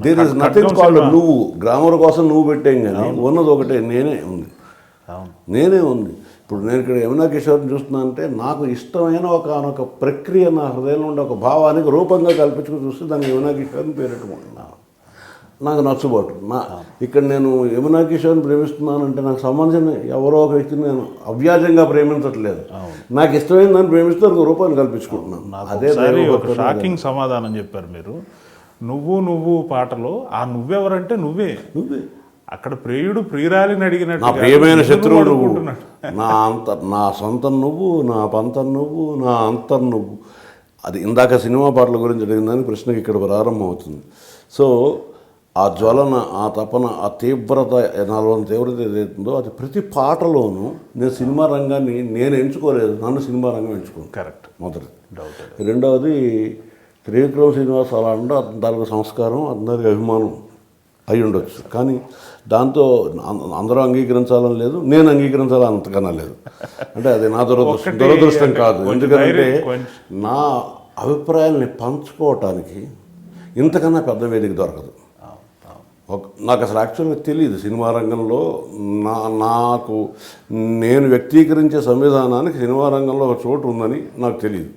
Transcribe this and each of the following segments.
There is nothing called నువ్వు. Grammar కోసం నువ్వు పెట్టాం కానీ ఉన్నది ఒకటే నేనే ఉంది. నేనే ఉంది. ఇప్పుడు నేను ఇక్కడ యమునా కిషోర్ని చూస్తున్నానంటే నాకు ఇష్టమైన ఒక ప్రక్రియ నా హృదయంలో ఉండే ఒక భావానికి రూపంగా కల్పించుకుని చూస్తే దానికి యమునా కిషోర్ని పేరెట్టుకుంటున్నాను. నాకు నచ్చుబాటు. ఇక్కడ నేను యమునా కిషోర్ని ప్రేమిస్తున్నానంటే నాకు సంబంధించిన ఎవరో ఒక వ్యక్తిని నేను అవ్యాజంగా ప్రేమించట్లేదు. నాకు ఇష్టమైన దాన్ని ప్రేమిస్తూ ఒక రూపాన్ని కల్పించుకుంటున్నాను. అదే ఒక షాకింగ్ సమాధానం చెప్పారు మీరు. నువ్వు పాటలో ఆ నువ్వెవరంటే నువ్వే అక్కడ ప్రియుడు ప్రియురాలిని అడిగినట్టు నా ప్రియమైన శత్రువు నువ్వు, నా సొంతం నువ్వు, నా పంతం నువ్వు, నా అంతం నువ్వు. అది ఇందాక సినిమా పాటల గురించి అడిగిందని ప్రశ్నకి ఇక్కడ ప్రారంభం అవుతుంది. సో ఆ జ్వలన, ఆ తపన, ఆ తీవ్రత, నాలో తీవ్రత ఏదైతుందో అది ప్రతి పాటలోనూ నేను సినిమా రంగాన్ని నేను ఎంచుకోలేదు, నన్ను సినిమా రంగం ఎంచుకోను. కరెక్ట్. మొదటి. రెండవది త్రివిక్రమ్ శ్రీనివాస్ అలా అంటే దానికి సంస్కారం, అందరికి అభిమానం అయి ఉండొచ్చు. కానీ దాంతో అందరూ అంగీకరించాలని లేదు, నేను అంగీకరించాలని అంతకన్నా లేదు. అంటే అది నా దురదృష్టం కాదు. ఎందుకంటే నా అభిప్రాయాల్ని పంచుకోవటానికి ఇంతకన్నా పెద్ద వేదిక దొరకదు. నాకు అసలు యాక్చువల్గా తెలియదు సినిమా రంగంలో నాకు నేను వ్యక్తీకరించే సంవిధానానికి సినిమా రంగంలో ఒక చోటు ఉందని నాకు తెలియదు.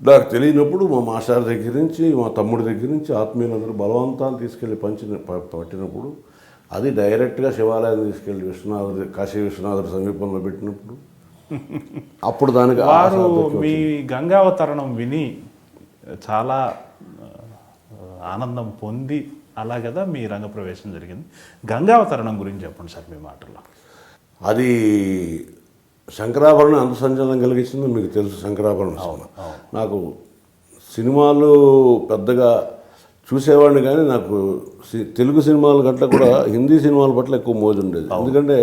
నాకు తెలియనప్పుడు మా మాస్టర్ దగ్గర నుంచి, మా తమ్ముడి దగ్గర నుంచి ఆత్మీయులందరూ బలవంతాన్ని తీసుకెళ్ళి పట్టినప్పుడు అది డైరెక్ట్గా శివాలయం తీసుకెళ్ళి కాశీ విశ్వనాథుడి సమీపంలో పెట్టినప్పుడు అప్పుడు దానికి వారు మీ గంగావతరణం విని చాలా ఆనందం పొంది అలా కదా మీ రంగప్రవేశం జరిగింది. గంగావతరణం గురించి చెప్పండి సార్ మీ మాటల్లో. అది శంకరాభరణం అంత సంచలనం కలిగించిందో మీకు తెలుసు. శంకరాభరణం నాకు సినిమాలు పెద్దగా చూసేవాడిని కానీ నాకు తెలుగు సినిమాల కంటే కూడా హిందీ సినిమాల పట్ల ఎక్కువ మోజు ఉండేది. ఎందుకంటే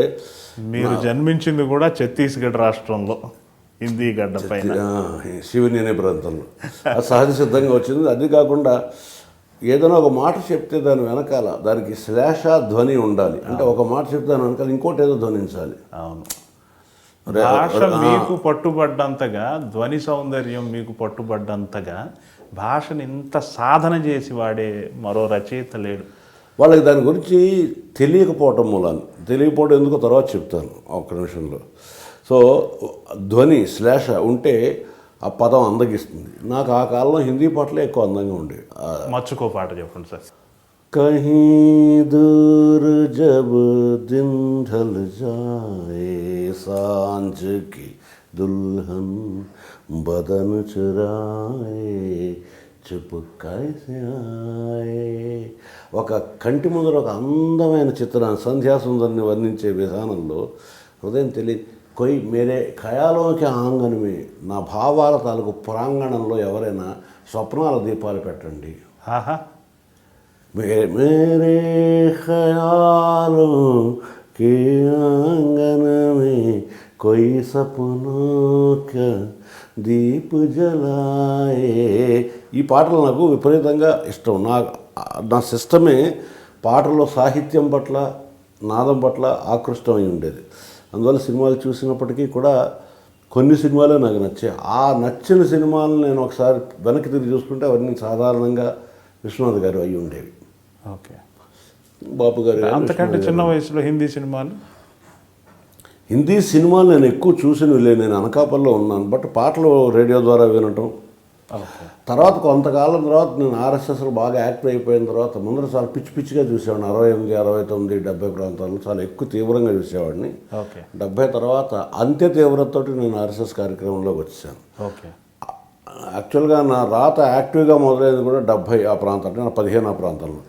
మీరు జన్మించింది కూడా ఛత్తీస్గఢ్ రాష్ట్రంలో హిందీ గడ్డ పైన, శివుని అనే ప్రాంతంలో. అది సహజ సిద్ధంగా వచ్చింది. అది కాకుండా ఏదైనా ఒక మాట చెప్తే దాని వెనకాల దానికి శ్లేష ధ్వని ఉండాలి. అంటే ఒక మాట చెప్తే దాని వెనకాల ఇంకోటి ఏదో ధ్వనించాలి. అవును. భాష మీకు పట్టుబడ్డంతగా, ధ్వని సౌందర్యం మీకు పట్టుబడ్డంతగా భాషను ఇంత సాధన చేసి వాడే మరో రచయిత లేడు. వాళ్ళకి దాని గురించి తెలియకపోవటం మూలాన్ని, తెలియకపోవడం ఎందుకో తర్వాత చెప్తాను ఒక్క నిమిషంలో. సో ధ్వని శ్లేష ఉంటే ఆ పదం అందగిస్తుంది. నాకు ఆ కాలంలో హిందీ పాటలే ఎక్కువ అందంగా ఉండేవి. మచ్చుకో పాట చెప్పండి సార్. కహీ దూర్ జబ్ దిన్ ఢల్ జాయే సాంజ్ కి దుల్హన్ బదన్ చురాయే చుప్ కైసే ఆయే. ఒక కంటి ముందర ఒక అందమైన చిత్రాన్ని, సంధ్యాసుందరిని వర్ణించే విధానంలో హృదయం తెలియదు. కొయ్ మేరే ఖయాలోకి ఆంగనమే, నా భావాల తాలూకు ప్రాంగణంలో ఎవరైనా స్వప్నాల దీపాలు పెట్టండి. మేరే ఖయాలో కే ఆంగనమే కొయ్ సపనో కా దీప్ జలాయే. ఈ పాటలు నాకు విపరీతంగా ఇష్టం. నా సిస్టమే పాటల్లో సాహిత్యం పట్ల, నాదం పట్ల ఆకృష్టమై ఉండేది. అందువల్ల సినిమాలు చూసినప్పటికీ కూడా కొన్ని సినిమాలే నాకు నచ్చాయి. ఆ నచ్చిన సినిమాలను నేను ఒకసారి వెనక్కి తిరిగి చూసుకుంటే అవన్నీ సాధారణంగా విశ్వనాథ్ గారు అయి ఉండేవి. ఓకే. బాపు గారు. అంతకంటే చిన్న వయసులో హిందీ సినిమాలు నేను ఎక్కువ చూసినవి లేదు. నేను అనకాపల్లిలో ఉన్నాను. బట్ పాటలు రేడియో ద్వారా వినటం. తర్వాత కొంతకాలం తర్వాత నేను ఆర్ఎస్ఎస్లో బాగా యాక్టివ్ అయిపోయిన తర్వాత ముందర చాలా పిచ్చిగా చూసేవాడిని. 68, 69, 70 ప్రాంతాల్లో చాలా ఎక్కువ తీవ్రంగా చూసేవాడిని. 70 తర్వాత అంత్య తీవ్రతతో నేను ఆర్ఎస్ఎస్ కార్యక్రమంలోకి వచ్చాను. యాక్చువల్గా నా రాత యాక్టివ్గా మొదలైంది కూడా 70 ఆ ప్రాంతం, అంటే నా 15 ఆ ప్రాంతంలో.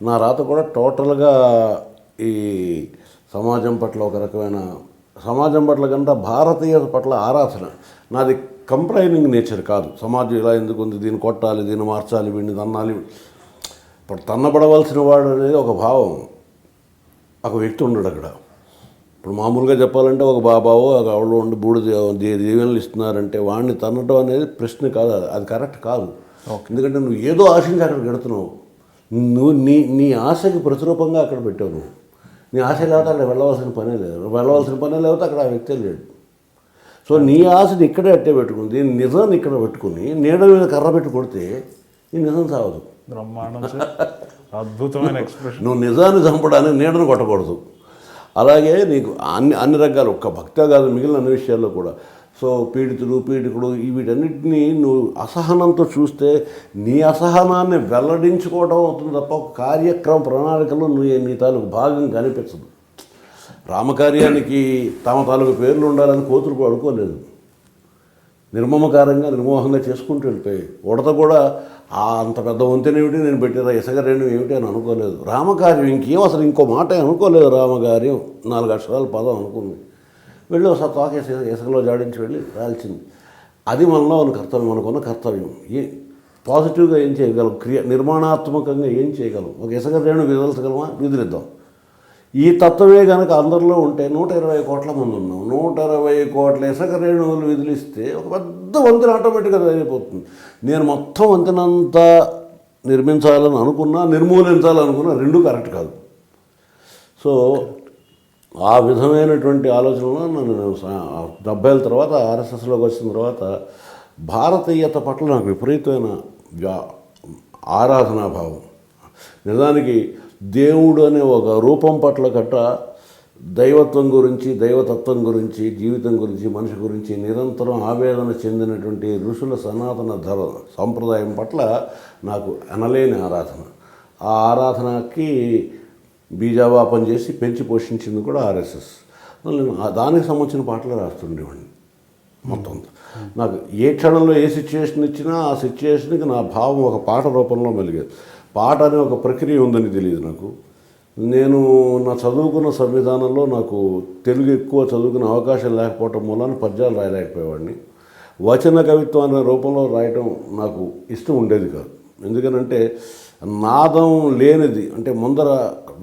నా రాత కూడా టోటల్గా ఈ సమాజం పట్ల ఒక రకమైన, సమాజం పట్ల కంటే భారతీయత పట్ల ఆరాధన. నాది కంప్లైనింగ్ నేచర్ కాదు. సమాజం ఇలా ఎందుకు ఉంది, దీన్ని కొట్టాలి, దీన్ని మార్చాలి, వీడిని తన్నాలి. ఇప్పుడు తన్నబడవలసిన వాడు అనేది ఒక భావం, ఒక వ్యక్తి ఉండడు అక్కడ. ఇప్పుడు మామూలుగా చెప్పాలంటే ఒక బాబావో ఒక ఆవిడ ఉండి బూడి దీవెనలు ఇస్తున్నారంటే వాడిని తన్నడం అనేది ప్రశ్న కాదు. అది కరెక్ట్ కాదు. ఎందుకంటే నువ్వు ఏదో ఆశించి అక్కడ పెడుతున్నావు. నువ్వు నీ ఆశకి ప్రతిరూపంగా అక్కడ పెట్టావు. నువ్వు నీ ఆశ లేకపోతే అక్కడ వెళ్ళవలసిన పనే లేకపోతే అక్కడ ఆ వ్యక్తే లేడు. సో నీ ఆశని ఇక్కడే అట్టే పెట్టుకుని, దీని నిజాన్ని ఇక్కడ పెట్టుకుని నీడ మీద కర్ర పెట్టి కొడితే ఈ నిజం సాగదు. బ్రహ్మాండం సార్, అద్భుతమైన ఎక్స్ప్రెషన్. నువ్వు నిజాన్ని చంపడానికి నీడను కొట్టకూడదు. అలాగే నీకు అన్ని రకాలు, ఒక్క భక్తే కాదు మిగిలిన అన్ని విషయాల్లో కూడా. సో పీడితుడు వీటన్నిటినీ నువ్వు అసహనంతో చూస్తే నీ అసహనాన్ని వెల్లడించుకోవడం అవుతుంది తప్ప ఒక కార్యక్రమ ప్రణాళికలో నీ తాలూకు భాగం కనిపించదు. రామకార్యానికి తమ తాలూకు పేర్లు ఉండాలని కోతులు పడుకోలేదు. నిర్మమకారంగా నిర్మోహంగా చేసుకుంటూ వెళ్తాయి. ఉడత కూడా అంత పెద్ద వంతెన ఏమిటి, నేను పెట్టిన ఇసగరేణు ఏమిటి అని అనుకోలేదు. రామకార్యం ఇంకేం అసలు ఇంకో మాట అనుకోలేదు. రామకార్యం 4 అక్షరాల పదం అనుకుంది. వెళ్ళి ఒకసారి తోక ఇసుకలో జాడించి వెళ్ళి రాల్చింది. అది మనలో ఉన్న కర్తవ్యం, మనకున్న కర్తవ్యం. పాజిటివ్గా ఏం చేయగలం, నిర్మాణాత్మకంగా ఏం చేయగలం. ఒక ఇసుకరేణు విదల్చగలమా, విదిలిద్దాం. ఈ తత్వమే కనుక అందరిలో ఉంటే 120 కోట్ల మంది ఉన్నాం. 120 కోట్ల ఇసుక రేణువులు విదిలిస్తే ఒక పెద్ద వంతెన ఆటోమేటిక్గా తయారైపోతుంది. నేను మొత్తం వంతెనంతా నిర్మించాలని అనుకున్నా, నిర్మూలించాలనుకున్నా, రెండూ కరెక్ట్ కాదు. సో ఆ విధమైనటువంటి ఆలోచనలో నేను 70 తర్వాత ఆర్ఎస్ఎస్లోకి వచ్చిన తర్వాత భారతీయత పట్ల నాకు విపరీతమైన ఆరాధనాభావం. నిజానికి దేవుడు అనే ఒక రూపం పట్ల గట్ట దైవత్వం గురించి, దైవతత్వం గురించి, జీవితం గురించి, మనిషి గురించి నిరంతరం ఆవేదన చెందినటువంటి ఋషుల సనాతన సంప్రదాయం పట్ల నాకు అనలేని ఆరాధన. ఆ ఆరాధనకి బీజావాపం చేసి పెంచి పోషించింది కూడా ఆర్ఎస్ఎస్. నేను దానికి సంబంధించిన పాటలు రాస్తుండేవాడిని మొత్తం. నాకు ఏ క్షణంలో ఏ సిచ్యువేషన్ ఇచ్చినా ఆ సిచ్యువేషన్కి నా భావం ఒక పాట రూపంలో మెలిగేది. పాట అనే ఒక ప్రక్రియ ఉందని తెలియదు నాకు. నేను నా చదువుకున్న సంవిధానంలో నాకు తెలుగు ఎక్కువ చదువుకునే అవకాశం లేకపోవటం మూలాన పద్యాలు రాయలేకపోయేవాడిని. వచన కవిత్వం అనే రూపంలో రాయటం నాకు ఇష్టం ఉండేది కాదు. ఎందుకనంటే నాదం లేనిది, అంటే ముందర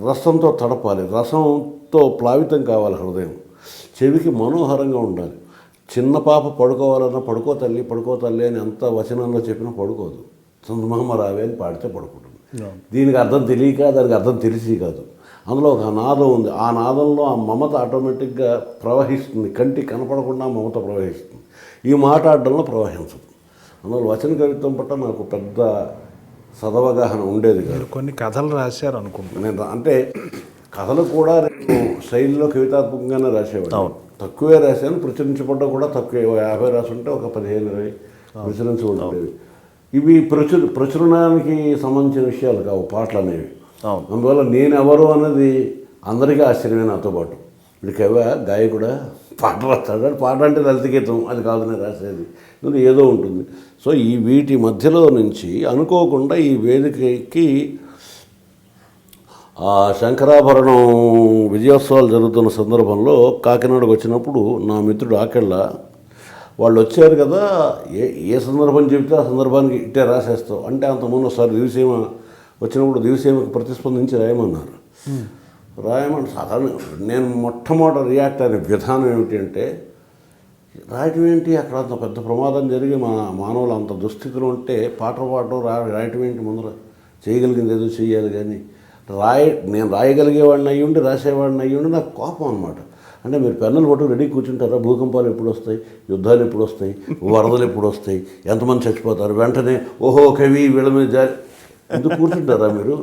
రసంతో తడపాలి, రసంతో ప్లావితం కావాలి హృదయం, చెవికి మనోహరంగా ఉండాలి. చిన్న పాప పడుకోవాలన్నా పడుకో తల్లి అని అంత వచనంలో చెప్పినా పడుకోదు. చందమామ రావే అని పాడితే పడుకుంటుంది. దీనికి అర్థం తెలియక, దానికి అర్థం తెలిసి కాదు. అందులో ఒక నాదం ఉంది. ఆ నాదంలో ఆ మమత ఆటోమేటిక్గా ప్రవహిస్తుంది. కంటికి కనపడకుండా మమత ప్రవహిస్తుంది. ఈ మాట్లాడడంలో ప్రవహించదు. అందువల్ల వచన కవిత్వం పట్ల నాకు పెద్ద సదవగాహన ఉండేది కాదు. కొన్ని కథలు రాశారు అనుకుంటున్నాను నేను. అంటే కథలు కూడా నేను శైలిలో కవితాత్మకంగానే రాసేవాడు. తక్కువే రాశాను, ప్రచురించబడ్డా కూడా తక్కువే. 50 రాసుంటే ఒక 15-20 ప్రచురించబడేవి. ఇవి ప్రచురణానికి సంబంధించిన విషయాలు కావు పాటలు అనేవి. అందువల్ల నేను ఎవరు అన్నది అందరికీ ఆశ్చర్యమే. నాతో పాటు ఇప్పుడు గాయకుడా పాట రాస్తాడు, పాట అంటే లలిత గీతం అది కాదు నేను రాసేది, ఏదో ఉంటుంది. సో వీటి మధ్యలో నుంచి అనుకోకుండా ఈ వేదికకి శంకరాభరణం విజయోత్సవాలు జరుగుతున్న సందర్భంలో కాకినాడకు వచ్చినప్పుడు నా మిత్రుడు ఆకెళ్ళ వాళ్ళు వచ్చారు కదా, ఏ సందర్భం చెబితే ఆ సందర్భానికి ఇట్టే రాసేస్తావు అంటే, అంతకుముందు ఒకసారి దివిసీమ వచ్చినప్పుడు దివిసీమకి ప్రతిస్పందించి రాయమన్నారు. రాయమని సాధారణ నేను మొట్టమొదటి రియాక్ట్ అయిన విధానం ఏమిటి అంటే, రాయటం ఏంటి, అక్కడ అంత పెద్ద ప్రమాదం జరిగి మానవులు అంత దుస్థితిలో ఉంటే పాట పాడటం రాయటం ఏంటి, ముందర చేయగలిగింది ఏదో చెయ్యాలి. కానీ నేను రాయగలిగేవాడిని అయ్యుండి రాసేవాడిని అయ్యుండి నాకు కోపం అనమాట. అంటే మీరు పెన్నులు పట్టు రెడీ కూర్చుంటారా, భూకంపాలు ఎప్పుడు వస్తాయి, యుద్ధాలు ఎప్పుడు వస్తాయి, వరదలు ఎప్పుడు వస్తాయి, ఎంతమంది చచ్చిపోతారు, వెంటనే ఓహో కవి వీళ్ళ మీద ఎందుకు కూర్చుంటారా మీరు?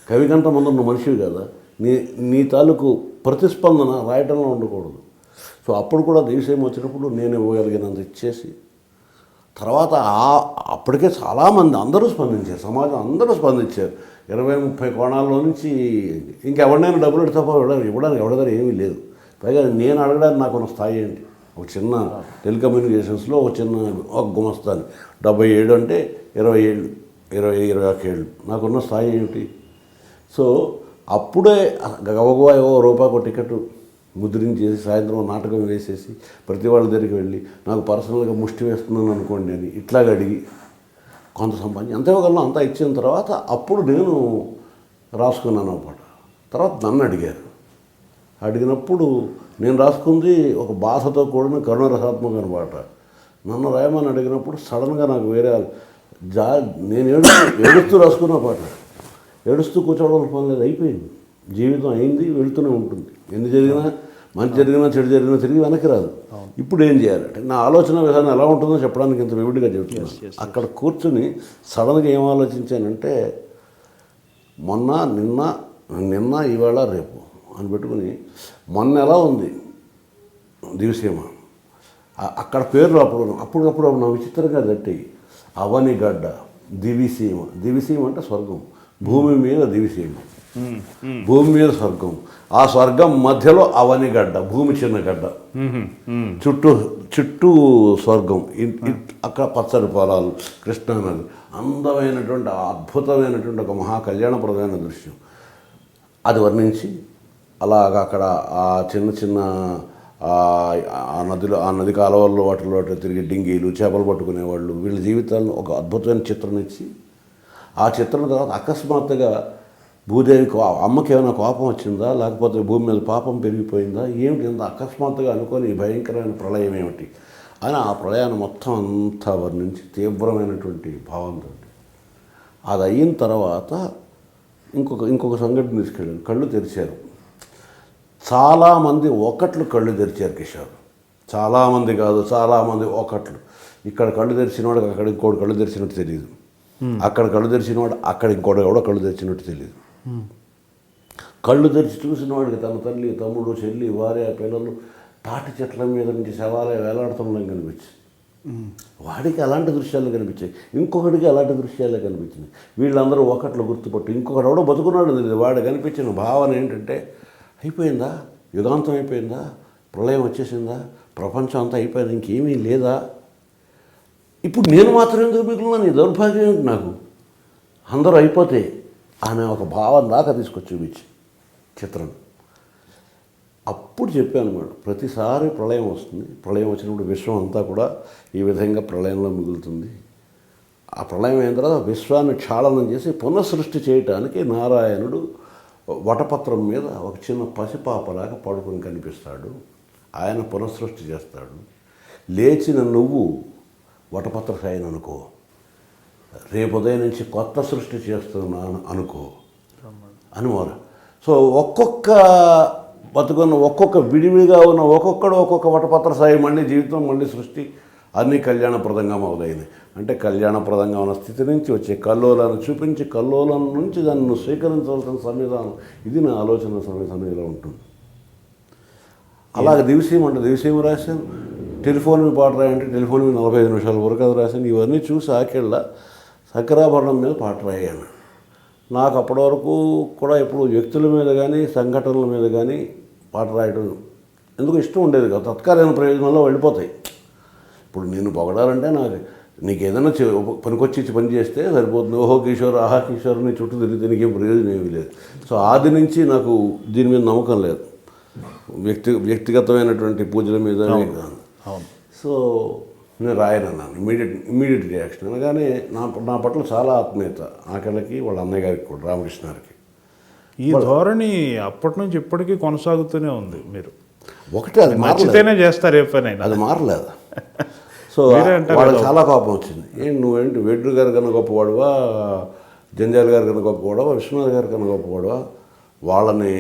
కవి కంటే ముందు నువ్వు మనిషివి కదా, నీ తాలూకు ప్రతిస్పందన రాయటంలో ఉండకూడదు. సో అప్పుడు కూడా దేశం వచ్చినప్పుడు నేను ఇవ్వగలిగినంత ఇచ్చేసి, తర్వాత అప్పటికే చాలామంది అందరూ స్పందించారు, సమాజం అందరూ స్పందించారు. 20-30 కోణాల్లో నుంచి ఇంకెవరినైనా డబ్బులు ఎడతాపో ఇవ్వడానికి ఎవరి దగ్గర ఏమీ లేదు. పైగా నేను అడగడానికి నాకున్న స్థాయి ఏంటి, ఒక చిన్న టెలికమ్యూనికేషన్స్లో ఒక గుమస్తాని 77 అంటే 20 ఏళ్ళు 21 ఏళ్ళు నాకున్న స్థాయి ఏమిటి? సో అప్పుడే గవగవా రూపాయకు టికెట్ ముద్రించేసి సాయంత్రం నాటకం వేసేసి ప్రతి వాళ్ళ దగ్గరికి వెళ్ళి నాకు పర్సనల్గా ముష్టి వేస్తున్నాను అనుకోండి అని ఇట్లాగ అడిగి కొంత సంపాదించి అంతే ఒకళ్ళు అంతా ఇచ్చిన తర్వాత అప్పుడు నేను రాసుకున్నాను పాట. తర్వాత నన్ను అడిగినప్పుడు నేను రాసుకుంది ఒక బాధతో కూడిన కరుణరసాత్మకమైన పాట. నన్ను రాయమని అడిగినప్పుడు సడన్గా నాకు వేరే నేను ఏడుస్తూ రాసుకున్న పాట. ఏడుస్తూ కూర్చోవడం పని లేదు, అయిపోయింది. జీవితం అయింది, వెళుతూనే ఉంటుంది. ఎన్ని జరిగినా, మంచి జరిగినా చెడు జరిగినా తిరిగి వెనక్కి రాదు. ఇప్పుడు ఏం చేయాలంటే నా ఆలోచన విధానం ఎలా ఉంటుందో చెప్పడానికి ఇంత వివిడిగా చెబుతున్నాను. అక్కడ కూర్చుని సడన్గా ఏం ఆలోచించానంటే, నిన్న ఇవాళ రేపు అని పెట్టుకుని మొన్న ఎలా ఉంది దివిసీమ, అక్కడ పేర్లు అప్పుడప్పుడు నా విచిత్రంగా తట్టి అవనిగడ్డ, దివిసీమ అంటే స్వర్గం, భూమి మీద దివిసీమ, భూమి మీద స్వర్గం, ఆ స్వర్గం మధ్యలో అవనిగడ్డ, భూమి చిన్న గడ్డ, చుట్టూ స్వర్గం, అక్కడ పచ్చడి పొలాలు, కృష్ణానది, అందమైనటువంటి అద్భుతమైనటువంటి ఒక మహా కళ్యాణప్రదమైన దృశ్యం. అది వర్ణించి అలాగ అక్కడ ఆ చిన్న ఆ నది కాలువల్లో వాటిలో తిరిగి డింగీలు, చేపలు పట్టుకునేవాళ్ళు, వీళ్ళ జీవితాలను ఒక అద్భుతమైన చిత్రం ఇచ్చి, ఆ చిత్రం తర్వాత అకస్మాత్తుగా భూదేవికి అమ్మకి ఏమైనా కోపం వచ్చిందా, లేకపోతే భూమి మీద పాపం పెరిగిపోయిందా, ఏమిటి ఇంత అకస్మాత్తుగా అనుకొని ఈ భయంకరమైన ప్రళయం ఏమిటి అని ఆ ప్రళయాన్ని మొత్తం అంతా వర్ణించి తీవ్రమైనటువంటి భావంతో అది అయిన తర్వాత ఇంకొక సంఘటన తీసుకెళ్ళాను. కళ్ళు తెరిచారు చాలామంది, ఒకట్లు కళ్ళు తెరిచారు కిషోర్. చాలామంది కాదు, చాలామంది ఒకట్లు. ఇక్కడ కళ్ళు తెరిచినవాడు అక్కడ ఇంకోటి కళ్ళు తెరిచినట్టు తెలియదు, అక్కడ కళ్ళు తెరిచినవాడు అక్కడ ఇంకోటి కూడా కళ్ళు తెరిచినట్టు తెలియదు. కళ్ళు తెరిచి చూసిన వాడికి తన తల్లి, తమ్ముడు, చెల్లి, భార్య, పిల్లలు తాటి చెట్ల మీద నుంచి శవాలే వేలాడుతుండడం కనిపించింది. వాడికి అలాంటి దృశ్యాలు కనిపించాయి, ఇంకొకటికి అలాంటి దృశ్యాలే కనిపించింది. వీళ్ళందరూ ఒకట్లు గుర్తుపట్టు, ఇంకొకటి ఎవడో బతుకున్నాడు తెలియదు. వాడు కనిపించిన భావన ఏంటంటే, అయిపోయిందా, యుగాంతం అయిపోయిందా, ప్రళయం వచ్చేసిందా, ప్రపంచం అంతా అయిపోయింది, ఇంకేమీ లేదా, ఇప్పుడు నేను మాత్రం ఎందుకు మిగిలిన, నీ దౌర్భాగ్యం ఏంటి నాకు, అందరూ అయిపోతే అనే ఒక భావం దాకా తీసుకొచ్చి చూపించి చిత్రం. అప్పుడు చెప్పాను మేడం, ప్రతిసారి ప్రళయం వస్తుంది, ప్రళయం వచ్చినప్పుడు విశ్వం అంతా కూడా ఈ విధంగా ప్రళయంలో మిగులుతుంది. ఆ ప్రళయం అయిన తర్వాత విశ్వాన్ని క్షాళనం చేసి పునఃసృష్టి చేయటానికి నారాయణుడు వటపత్రం మీద ఒక చిన్న పసిపాపలాగా పడుకొని కనిపిస్తాడు. ఆయన పునఃసృష్టి చేస్తాడు. లేచిన నువ్వు వటపత్ర సాయిని అనుకో, రేపు ఉదయం నుంచి కొత్త సృష్టి చేస్తున్నాను అనుకో అని మోర. సో ఒక్కొక్క బతుకున్న ఒక్కొక్క విడివిడిగా ఉన్న ఒక్కొక్కడు ఒక్కొక్క వటపత్ర సాయి మళ్ళీ జీవితం, మళ్ళీ సృష్టి అన్నీ కళ్యాణప్రదంగా మొదలైనవి. అంటే కళ్యాణప్రదంగా ఉన్న స్థితి నుంచి వచ్చే కల్లోలాన్ని చూపించి, కల్లోలం నుంచి దాన్ని స్వీకరించవలసిన సంవిధానం, ఇది నా ఆలోచన సన్నిధిలో ఉంటుంది. అలాగే దివిసీమ రాశాను. టెలిఫోన్ మీద పాట రాయంటే టెలిఫోన్ మీద 45 నిమిషాల వరకు అది రాశాను. ఇవన్నీ చూసి ఆకేళ్ళ శంకరాభరణం మీద పాట రాయాను. నాకు అప్పటి వరకు కూడా ఎప్పుడు వ్యక్తుల మీద కానీ సంఘటనల మీద కానీ పాట రాయడం ఎందుకు ఇష్టం ఉండేది కాదు. తత్కాలీన ప్రయోజనాల్లో వెళ్ళిపోతాయి. ఇప్పుడు నేను పొగడాలంటే నీకు ఏదైనా పనికొచ్చి పని చేస్తే సరిపోతుంది. ఓహో కిషోర్, ఆహా కిషోర్, నీ చుట్టూ తిరిగితే నీకేం ప్రయోజనం ఏమీ లేదు. సో ఆది నుంచి నాకు దీని మీద నమ్మకం లేదు, వ్యక్తిగతమైనటువంటి పూజల మీద. సో నేను రాయనన్నాను. ఇమ్మీడియట్ రియాక్షన్ అనగానే నా పట్ల చాలా ఆత్మీయత ఆకలికి, వాళ్ళ అన్నయ్య గారికి కూడా, రామకృష్ణ గారికి. ఈ ధోరణి అప్పటి నుంచి ఇప్పటికీ కొనసాగుతూనే ఉంది. మీరు ఒకటే, అది నచ్చితేనే చేస్తారు ఏ పనైనా, అది మారలేదు. సో వాళ్ళకి చాలా కోపం వచ్చింది. నువ్వేంటి వేడ్రు గారి కన్నా గొప్పవాడువా, జంజాల గారి కన్నా గొప్పవాడువా, విశ్వనాథ్ గారి కన్నా గొప్పవాడువా, వాళ్ళని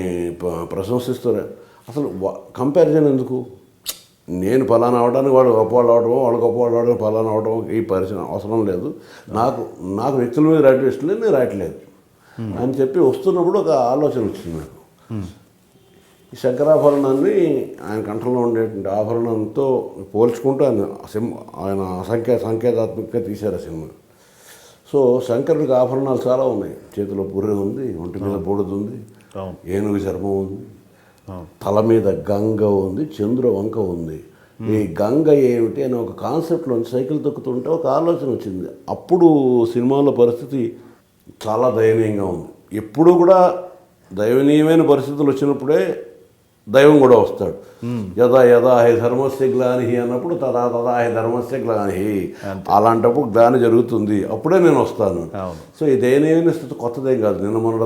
ప్రశంసిస్తారు. అసలు కంపారిజన్ ఎందుకు? నేను ఫలానా అవడానికి వాడు గొప్పవాళ్ళు అవడమో, వాళ్ళు గొప్పవాళ్ళు అవడం ఫలానా అవడమో ఈ పరిచయం అవసరం లేదు. నాకు వ్యక్తుల మీద రాయటం ఇష్టం లేదు, నేను రాయట్లేదు అని చెప్పి వస్తున్నప్పుడు ఒక ఆలోచన వచ్చింది నాకు. ఈ శంకరాభరణాన్ని ఆయన కంఠంలో ఉండేటువంటి ఆభరణంతో పోల్చుకుంటూ ఆయన సంకేతాత్మకంగా తీశారు ఆ సినిమా. సో శంకరుడికి ఆభరణాలు చాలా ఉన్నాయి. చేతిలో పుర్రె ఉంది, ఒంటి మీద బూడిద ఉంది, ఏనుగు చర్మం ఉంది, తల మీద గంగ ఉంది, చంద్రవంక ఉంది. ఈ గంగ ఏమిటి అనే ఒక కాన్సెప్ట్లోంచి సైకిల్ తొక్కుతుంటే ఒక ఆలోచన వచ్చింది. అప్పుడు సినిమాలో పరిస్థితి చాలా దయనీయంగా ఉంది. ఎప్పుడు కూడా దయనీయమైన పరిస్థితులు వచ్చినప్పుడే దైవం కూడా వస్తాడు. యదా యదా హి ధర్మస్య గ్లానిహి అన్నప్పుడు తదా తదా హి ధర్మస్య గ్లానిహి, అలాంటప్పుడు గ్లాని జరుగుతుంది, అప్పుడే నేను వస్తాను. సో ఈ దయనీయమైన స్థితి కొత్తదేం కాదు. నిన్న మొన్న